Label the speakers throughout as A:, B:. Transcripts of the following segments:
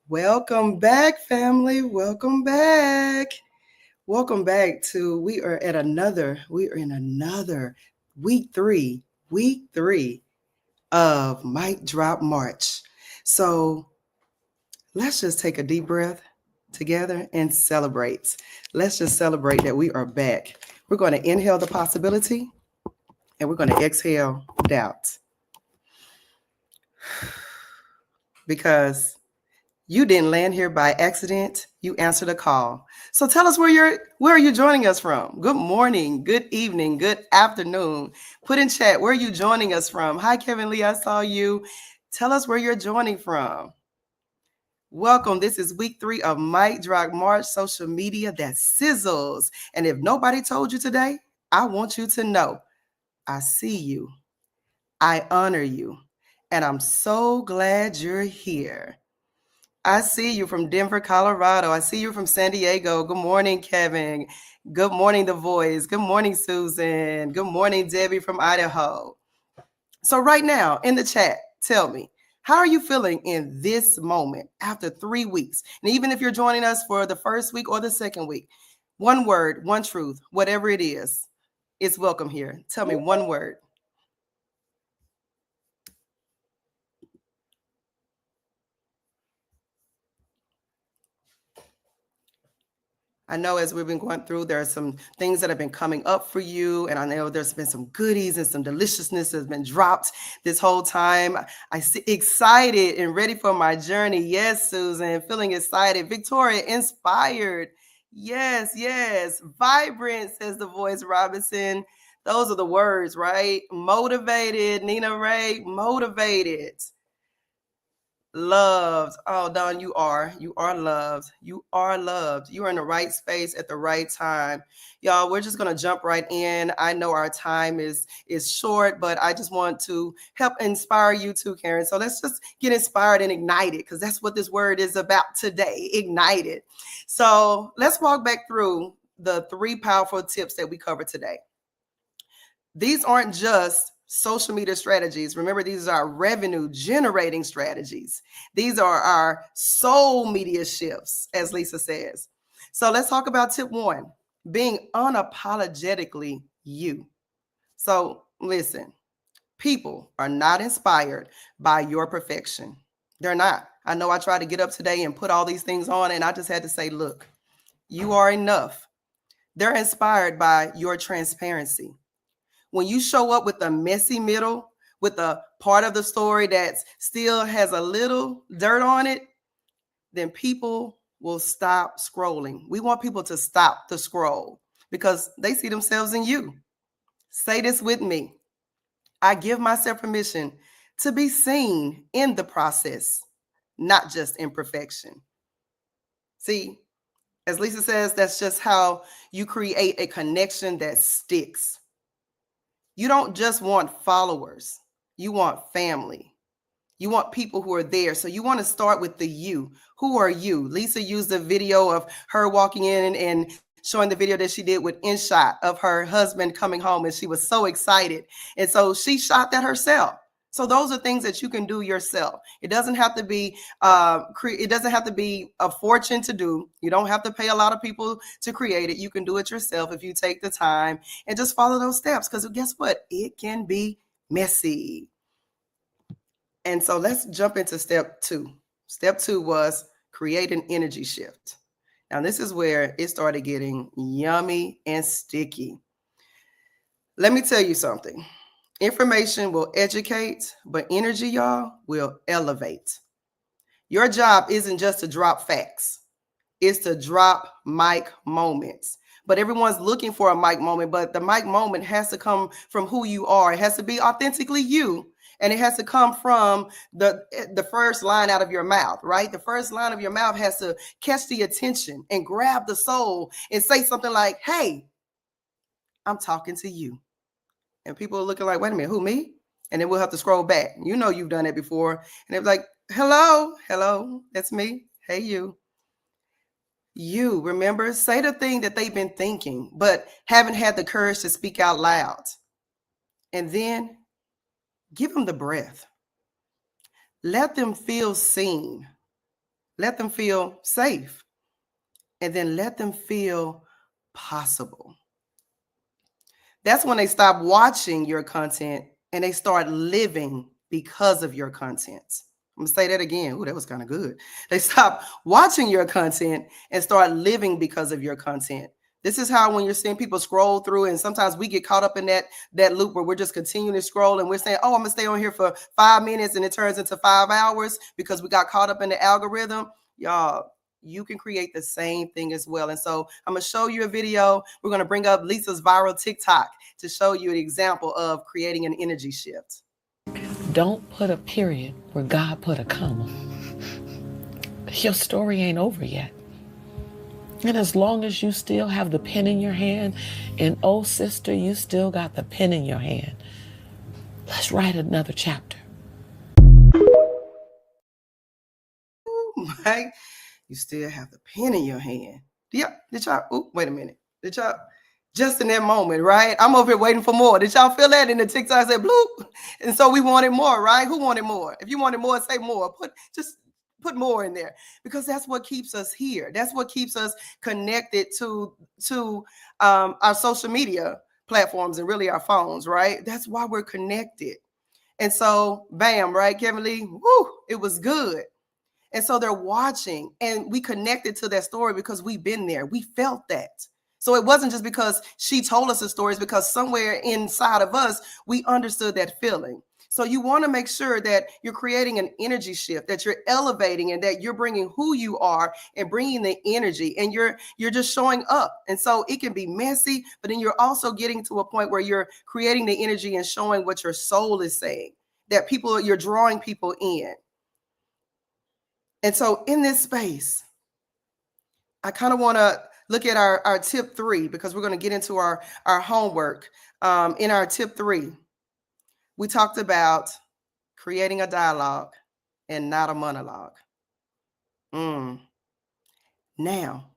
A: Welcome back, family. Welcome back. Welcome back to we are in another week three of Mic Drop March. So let's just take a deep breath together and celebrate. Let's just celebrate that we are back. We're going to inhale the possibility and we're going to exhale doubt because you didn't land here by accident. You answered a call. So tell us where are you joining us from? Good morning, good evening, good afternoon. Put in chat, where are you joining us from? Hi, Kevin Lee, I saw you. Tell us where you're joining from. Welcome. This is week 3 of Mic Drop March social media that sizzles. And if nobody told you today, I want you to know I see you. I honor you. And I'm so glad you're here. I see you from Denver, Colorado. I see you from San Diego. Good morning, Kevin. Good morning, The Voice. Good morning, Susan. Good morning, Debbie from Idaho. So right now in the chat, tell me, how are you feeling in this moment after 3 weeks? And even if you're joining us for the first week or the second week, one word, one truth, whatever it is, it's welcome here. Tell me one word. I know as we've been going through, there are some things that have been coming up for you. And I know there's been some goodies and some deliciousness that's been dropped this whole time. I see excited and ready for my journey. Yes, Susan, feeling excited. Victoria, inspired. Yes, yes. Vibrant, says The Voice Robinson. Those are the words, right? Motivated, Nina Ray, motivated. Loved. Oh, Dawn, you are loved. You are loved. You are in the right space at the right time. Y'all, we're just going to jump right in. I know our time is short, but I just want to help inspire you too, Karen. So let's just get inspired and ignited, because that's what this word is about today, ignited. So let's walk back through the 3 powerful tips that we covered today. These aren't just social media strategies. Remember, these are our revenue generating strategies. These are our soul media shifts, as Lisa says. So let's talk about tip 1, being unapologetically you. So listen, people are not inspired by your perfection. They're not. I know I tried to get up today and put all these things on, and I just had to say, look, you are enough. They're inspired by your transparency. When you show up with a messy middle, with a part of the story that still has a little dirt on it, then people will stop scrolling. We want people to stop the scroll because they see themselves in you. Say this with me. I give myself permission to be seen in the process, not just in perfection. See, as Lisa says, that's just how you create a connection that sticks. You don't just want followers. You want family. You want people who are there. So you want to start with the you. Who are you? Lisa used a video of her walking in and showing the video that she did with InShot of her husband coming home, and she was so excited. And so she shot that herself. So those are things that you can do yourself. It doesn't have to be a fortune to do. You don't have to pay a lot of people to create it. You can do it yourself if you take the time and just follow those steps, because guess what? It can be messy. And so let's jump into step 2. Step 2 was create an energy shift. Now this is where it started getting yummy and sticky. Let me tell you something. Information will educate, but energy, y'all, will elevate. Your job isn't just to drop facts. It's to drop mic moments. But everyone's looking for a mic moment, but the mic moment has to come from who you are. It has to be authentically you. And it has to come from the first line out of your mouth, right? The first line of your mouth has to catch the attention and grab the soul and say something like, hey, I'm talking to you. And people are looking like, wait a minute, who, me? And then we'll have to scroll back. You know you've done it before. And they're like, hello, that's me. Hey, you. You, remember, say the thing that they've been thinking, but haven't had the courage to speak out loud. And then give them the breath. Let them feel seen. Let them feel safe. And then let them feel possible. That's when they stop watching your content and they start living because of your content. I'm gonna say that again. Ooh, that was kind of good. They stop watching your content and start living because of your content. This is how when you're seeing people scroll through, and sometimes we get caught up in that loop where we're just continuing to scroll and we're saying, oh, I'm gonna stay on here for 5 minutes, and it turns into 5 hours because we got caught up in the algorithm. Y'all, you can create the same thing as well. And so I'm gonna show you a video. We're gonna bring up Lisa's viral TikTok to show you an example of creating an energy shift.
B: Don't put a period where God put a comma. Your story ain't over yet. And as long as you still have the pen in your hand, and oh sister, you still got the pen in your hand, let's write another chapter.
A: Right? You still have the pen in your hand. Yeah, did y'all, wait a minute. Did y'all, just in that moment, right? I'm over here waiting for more. Did y'all feel that in the TikTok? I said bloop. And so we wanted more, right? Who wanted more? If you wanted more, say more. Put more in there, because that's what keeps us here. That's what keeps us connected to our social media platforms and really our phones, right? That's why we're connected. And so, bam, right, Kevin Lee? Woo, it was good. And so they're watching, and we connected to that story because we've been there. We felt that. So it wasn't just because she told us the stories, because somewhere inside of us, we understood that feeling. So you want to make sure that you're creating an energy shift, that you're elevating, and that you're bringing who you are and bringing the energy, and you're just showing up. And so it can be messy, but then you're also getting to a point where you're creating the energy and showing what your soul is saying, that you're drawing people in. And so in this space, I kind of want to look at our tip 3, because we're going to get into our homework. In our tip 3, we talked about creating a dialogue and not a monologue. Now,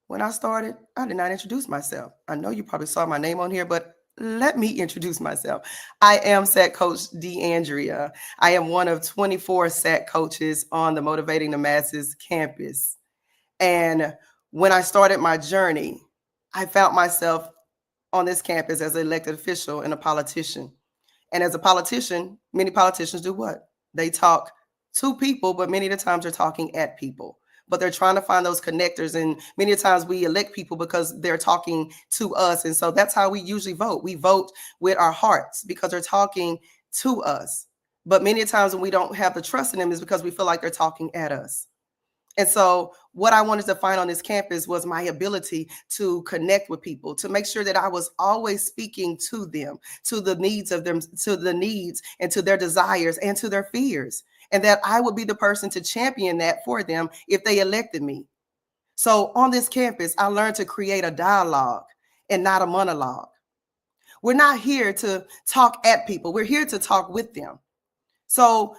A: when I started, I did not introduce myself. I know you probably saw my name on here, but let me introduce myself. I am SAT Coach DeAndrea. I am one of 24 SAT coaches on the Motivating the Masses campus. And when I started my journey, I found myself on this campus as an elected official and a politician. And as a politician, many politicians do what? They talk to people, but many of the times they're talking at people. But they're trying to find those connectors. And many times we elect people because they're talking to us. And so that's how we usually vote. We vote with our hearts because they're talking to us. But many times when we don't have the trust in them is because we feel like they're talking at us. And so what I wanted to find on this campus was my ability to connect with people, to make sure that I was always speaking to them, to the needs of them, to the needs and to their desires and to their fears, and that I would be the person to champion that for them if they elected me. So on this campus, I learned to create a dialogue and not a monologue. We're not here to talk at people. We're here to talk with them. So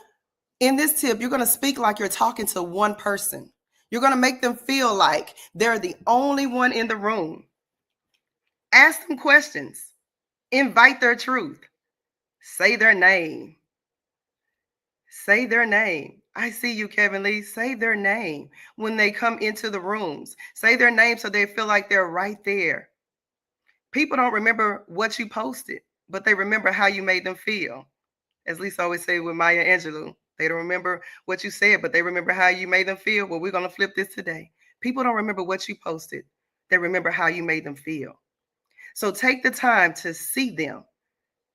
A: in this tip, you're going to speak like you're talking to one person. You're going to make them feel like they're the only one in the room. Ask them questions. Invite their truth. Say their name. Say their name. I see you, Kevin Lee. Say their name when they come into the rooms. Say their name so they feel like they're right there. People don't remember what you posted, but they remember how you made them feel. As Lisa always say with Maya Angelou, they don't remember what you said, but they remember how you made them feel. Well, we're going to flip this today. People don't remember what you posted. They remember how you made them feel. So take the time to see them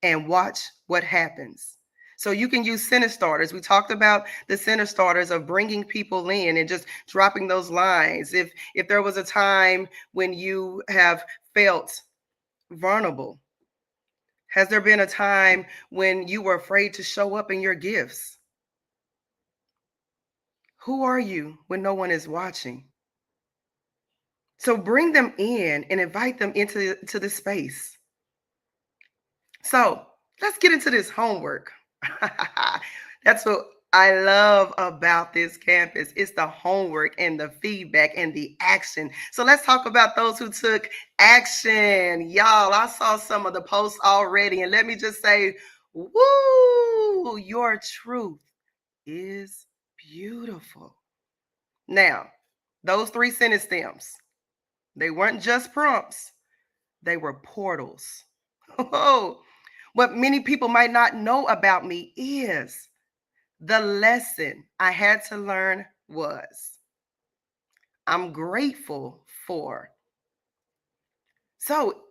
A: and watch what happens. So you can use center starters. We talked about the center starters of bringing people in and just dropping those lines. If there was a time when you have felt vulnerable, has there been a time when you were afraid to show up in your gifts? Who are you when no one is watching? So bring them in and invite them into the space. So let's get into this homework. That's what I love about this campus. It's the homework and the feedback and the action. So let's talk about those who took action. Y'all, I saw some of the posts already, and let me just say, woo, your truth is beautiful. Now, those 3 sentence stems, they weren't just prompts, they were portals. Oh, what many people might not know about me is the lesson I had to learn was I'm grateful for. So,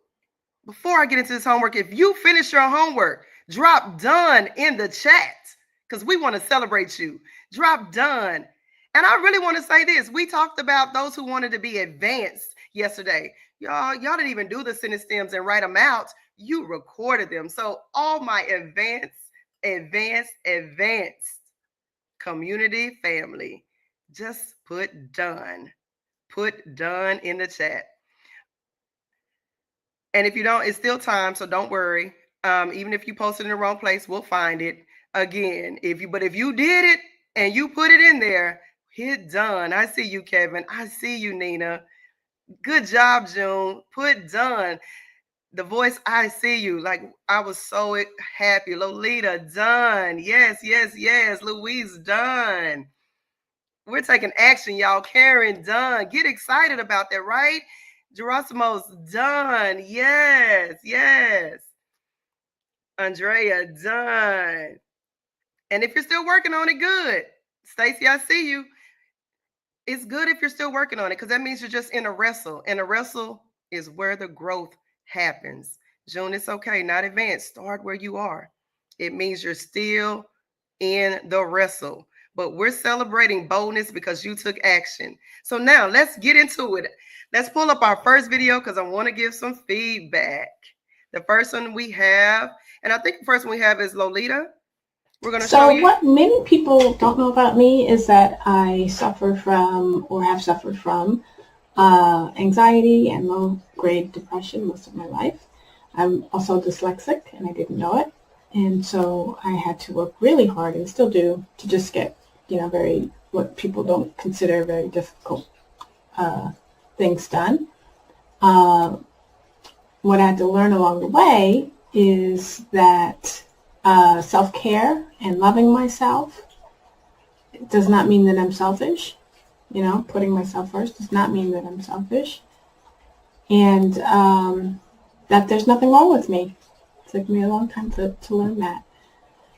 A: before I get into this homework, if you finish your homework, drop done in the chat because we want to celebrate you. Drop done. And I really want to say this. We talked about those who wanted to be advanced yesterday. Y'all didn't even do the sentence stems and write them out. You recorded them. So all my advanced community family, just put done. Put done in the chat. And if you don't, it's still time, so don't worry. Even if you posted in the wrong place, we'll find it again. If you did it and you put it in there, hit done. I see you, Kevin. I see you, Nina. Good job, June. Put done. The voice, I see you. Like I was so happy. Lolita, done. Yes, yes, yes. Louise, done. We're taking action, y'all. Karen, done. Get excited about that, right? Gerasimo's done. Yes, yes. Andrea, done. And if you're still working on it, good. Stacy, I see you. It's good if you're still working on it because that means you're just in a wrestle. And a wrestle is where the growth happens. June, it's okay, not advanced. Start where you are. It means you're still in the wrestle. But we're celebrating boldness because you took action. So now let's get into it. Let's pull up our first video because I want to give some feedback. The first one we have, and I think the first one we have is Lolita. We're going to show you.
C: So what many people don't know about me is that I suffer from or have suffered from anxiety and low-grade depression most of my life. I'm also dyslexic and I didn't know it. And so I had to work really hard and still do to just get, very, what people don't consider very difficult things done. What I had to learn along the way is that self-care and loving myself does not mean that I'm selfish. Putting myself first does not mean that I'm selfish. And that there's nothing wrong with me. It took me a long time to learn that.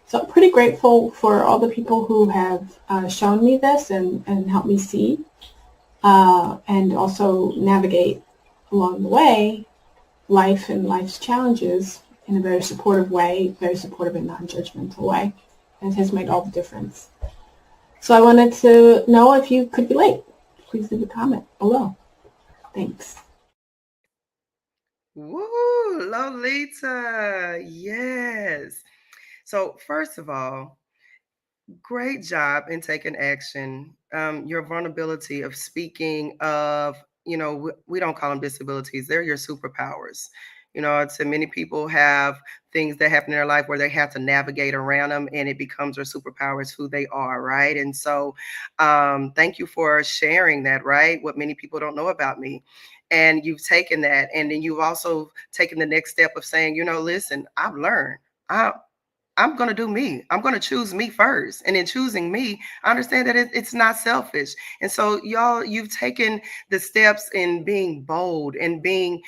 C: So I'm pretty grateful for all the people who have shown me this and helped me see and also navigate along the way life and life's challenges in a very supportive way, very supportive and non-judgmental way. And it has made all the difference. So I wanted to know if you could relate. Please leave a comment below. Thanks.
A: Woo, Lolita. Yes. So first of all, great job in taking action. Your vulnerability of speaking of, we don't call them disabilities. They're your superpowers. To many people have things that happen in their life where they have to navigate around them and it becomes their superpowers, who they are, right? And so thank you for sharing that, right? What many people don't know about me. And you've taken that. And then you've also taken the next step of saying, listen, I've learned. I'm going to do me. I'm going to choose me first. And in choosing me, I understand that it's not selfish. And so y'all, you've taken the steps in being bold and being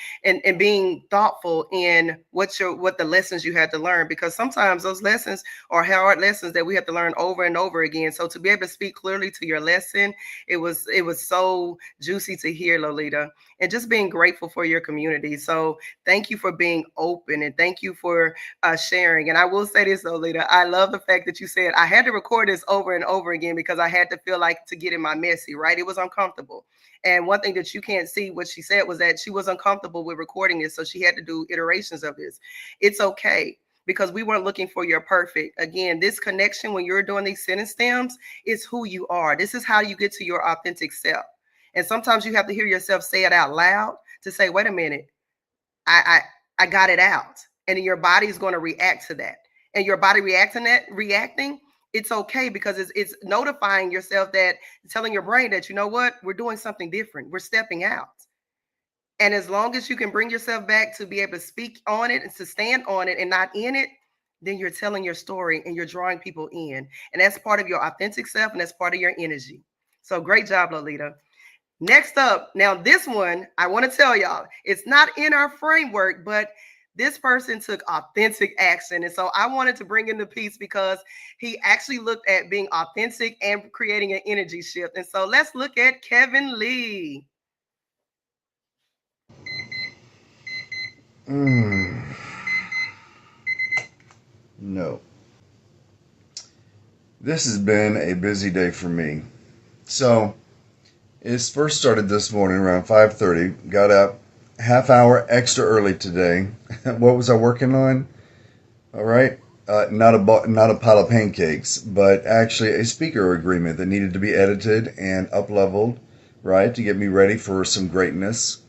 A: thoughtful in what the lessons you had to learn, because sometimes those lessons are hard lessons that we have to learn over and over again. So to be able to speak clearly to your lesson, it was so juicy to hear, Lolita, and just being grateful for your community. So thank you for being open and thank you for sharing. And I will say this, Lolita, I love the fact that you said I had to record this over and over again because I had to feel like to get in my messy, right? It was uncomfortable. And one thing that you can't see what she said was that she was uncomfortable with recording this. So she had to do iterations of this. It's okay, because we weren't looking for your perfect. Again, this connection when you're doing these sentence stems is who you are. This is how you get to your authentic self. And sometimes you have to hear yourself say it out loud to say, wait a minute, I got it out. And your body is going to react to that. And your body reacting, it's okay, because it's notifying yourself, that telling your brain that, you know what, we're doing something different. We're stepping out. And as long as you can bring yourself back to be able to speak on it and to stand on it and not in it, then you're telling your story and you're drawing people in. And that's part of your authentic self and that's part of your energy. So great job, Lolita. Next up, now this one, I want to tell y'all, it's not in our framework, but this person took authentic action. And so I wanted to bring in the piece because he actually looked at being authentic and creating an energy shift. And so let's look at Kevin Lee.
D: No. This has been a busy day for me. So, it first started this morning around 5:30. Got up half hour extra early today. What was I working on? All right. Not a pile of pancakes, but actually a speaker agreement that needed to be edited and up leveled, right, to get me ready for some greatness.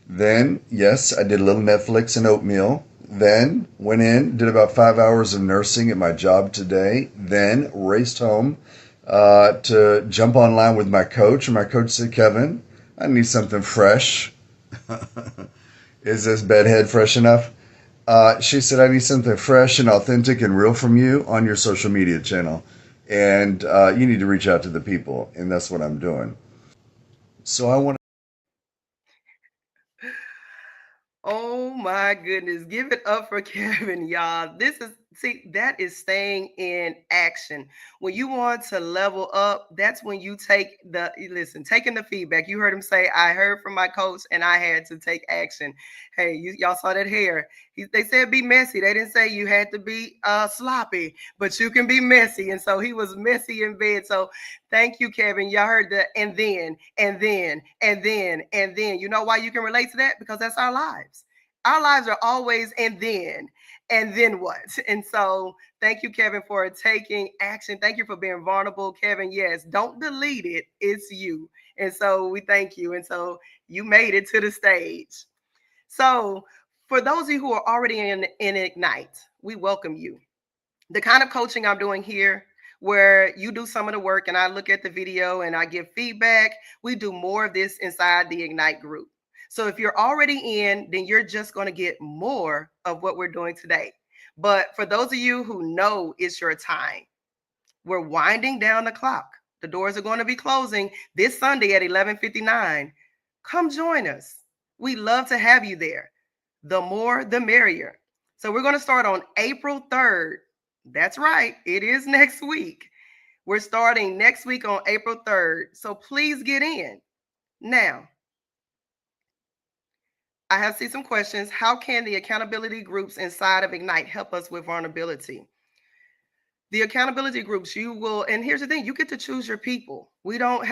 D: Then, yes, I did a little Netflix and oatmeal. Then went in, did about 5 hours of nursing at my job today. Then raced home to jump online with my coach. And my coach said, Kevin, I need something fresh. Is this bedhead fresh enough? She said, I need something fresh and authentic and real from you on your social media channel. And you need to reach out to the people. And that's what I'm doing. So I want
A: Oh my goodness. Give it up for Kevin, y'all. That is staying in action. When you want to level up, that's when you taking the feedback. You heard him say, I heard from my coach and I had to take action. Hey, y'all saw that hair. They said be messy. They didn't say you had to be sloppy, but you can be messy. And so he was messy in bed. So thank you, Kevin. Y'all heard that. And then, and then, and then, and then. You know why you can relate to that? Because that's our lives. Our lives are always and then what? And so thank you, Kevin, for taking action. Thank you for being vulnerable, Kevin. Yes, don't delete it. It's you. And so we thank you. And so you made it to the stage. So for those of you who are already in Ignite, we welcome you. The kind of coaching I'm doing here, where you do some of the work and I look at the video and I give feedback, we do more of this inside the Ignite group. So if you're already in, then you're just going to get more of what we're doing today. But for those of you who know it's your time, we're winding down the clock. The doors are going to be closing this Sunday at 11:59. Come join us. We love to have you there. The more, the merrier. So we're going to start on April 3rd. That's right. It is next week. We're starting next week on April 3rd. So please get in. Now, I have seen some questions. How can the accountability groups inside of Ignite help us with vulnerability? The accountability groups, you will, and here's the thing, you get to choose your people. We don't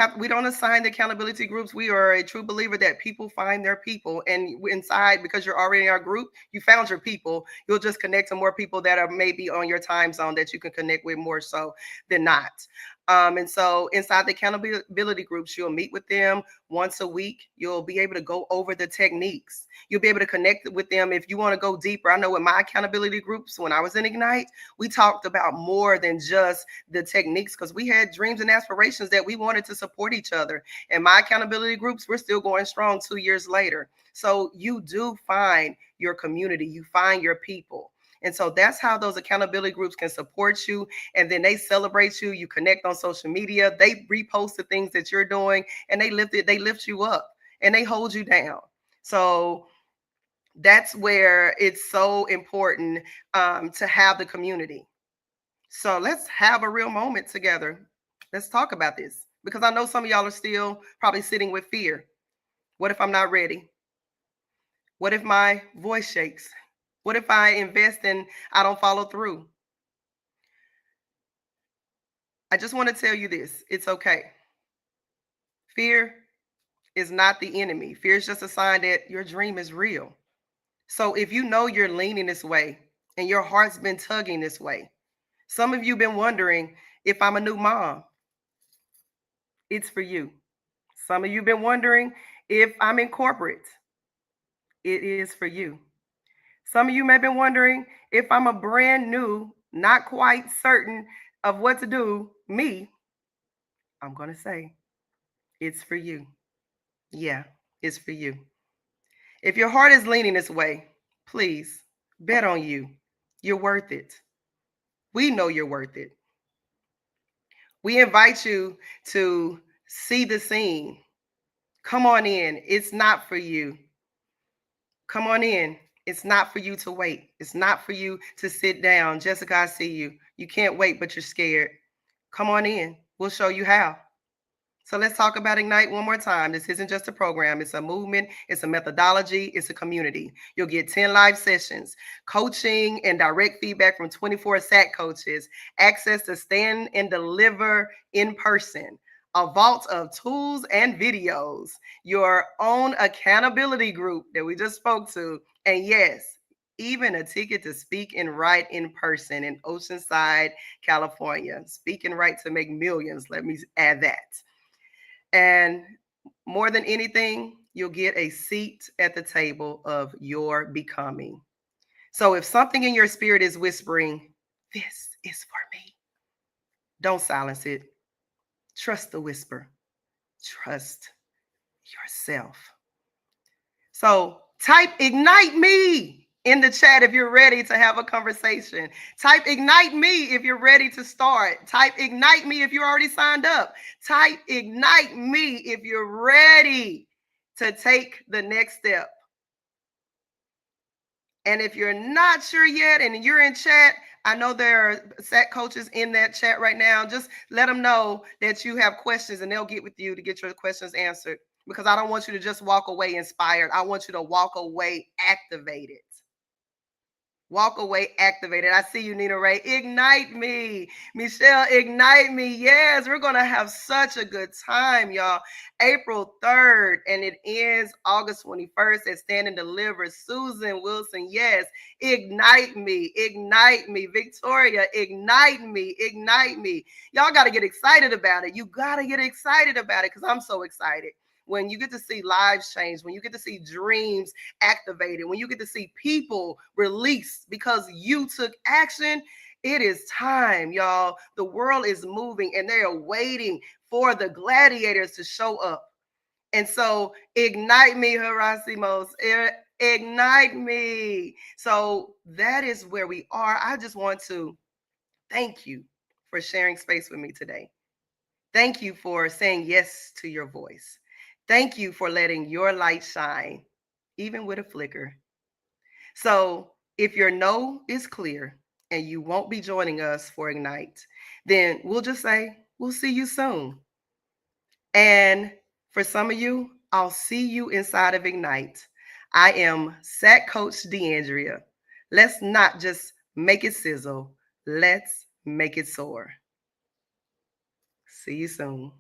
A: assign the accountability groups. We are a true believer that people find their people, and inside, because you're already in our group, you found your people. You'll just connect to more people that are maybe on your time zone that you can connect with more so than not. And so inside the accountability groups, you'll meet with them once a week. You'll be able to go over the techniques. You'll be able to connect with them if you want to go deeper. I know with my accountability groups, when I was in Ignite, we talked about more than just the techniques, because we had dreams and aspirations that we wanted to support each other. And my accountability groups, we're still going strong 2 years later. So you do find your community, you find your people. And so that's how those accountability groups can support you. And then they celebrate you. You connect on social media. They repost the things that you're doing, and they lift you up and they hold you down. So that's where it's so important to have the community. So let's have a real moment together. Let's talk about this, because I know some of y'all are still probably sitting with fear. What if I'm not ready? What if my voice shakes? What if I invest and I don't follow through? I just want to tell you this. It's okay. Fear is not the enemy. Fear is just a sign that your dream is real. So if you know you're leaning this way and your heart's been tugging this way, some of you been wondering if I'm a new mom. It's for you. Some of you been wondering if I'm in corporate. It is for you. Some of you may have been wondering if I'm a brand new, not quite certain of what to do, me. I'm going to say it's for you. Yeah, it's for you. If your heart is leaning this way, please bet on you. You're worth it. We know you're worth it. We invite you to See the scene. Come on in. It's not for you. Come on in. It's not for you to wait. It's not for you to sit down. Jessica, I see you. You can't wait, but you're scared. Come on in. We'll show you how. So let's talk about Ignite one more time. This isn't just a program. It's a movement. It's a methodology. It's a community. You'll get 10 live sessions, coaching and direct feedback from 24 SAT coaches, access to stand and deliver in person, a vault of tools and videos, your own accountability group that we just spoke to, and yes, even a ticket to speak and write in person in Oceanside, California. Speak and write to make millions. Let me add that. And more than anything, you'll get a seat at the table of your becoming. So if something in your spirit is whispering, this is for me, don't silence it. Trust the whisper. Trust yourself. So type ignite me in the chat if you're ready to have a conversation. Type ignite me if you're ready to start. Type ignite me if you're already signed up. Type ignite me if you're ready to take the next step. And if you're not sure yet and you're in chat, I know there are SAT coaches in that chat right now. Just let them know that you have questions and they'll get with you to get your questions answered, because I don't want you to just walk away inspired. I want you to walk away activated. Walk away activated. I see you, Nina Ray. Ignite me. Michelle, ignite me. Yes, we're going to have such a good time, y'all. April 3rd, and it ends August 21st at Stand and Deliver. Susan Wilson, yes. Ignite me. Ignite me. Victoria, ignite me. Ignite me. Y'all got to get excited about it. You got to get excited about it because I'm so excited. When you get to see lives change, when you get to see dreams activated, when you get to see people released because you took action, it is time, y'all. The world is moving and they are waiting for the gladiators to show up. And so ignite me, Harasimos. Ignite me. So that is where we are. I just want to thank you for sharing space with me today. Thank you for saying yes to your voice. Thank you for letting your light shine, even with a flicker. So if your no is clear and you won't be joining us for Ignite, then we'll just say, we'll see you soon. And for some of you, I'll see you inside of Ignite. I am SAT Coach DeAndrea. Let's not just make it sizzle. Let's make it soar. See you soon.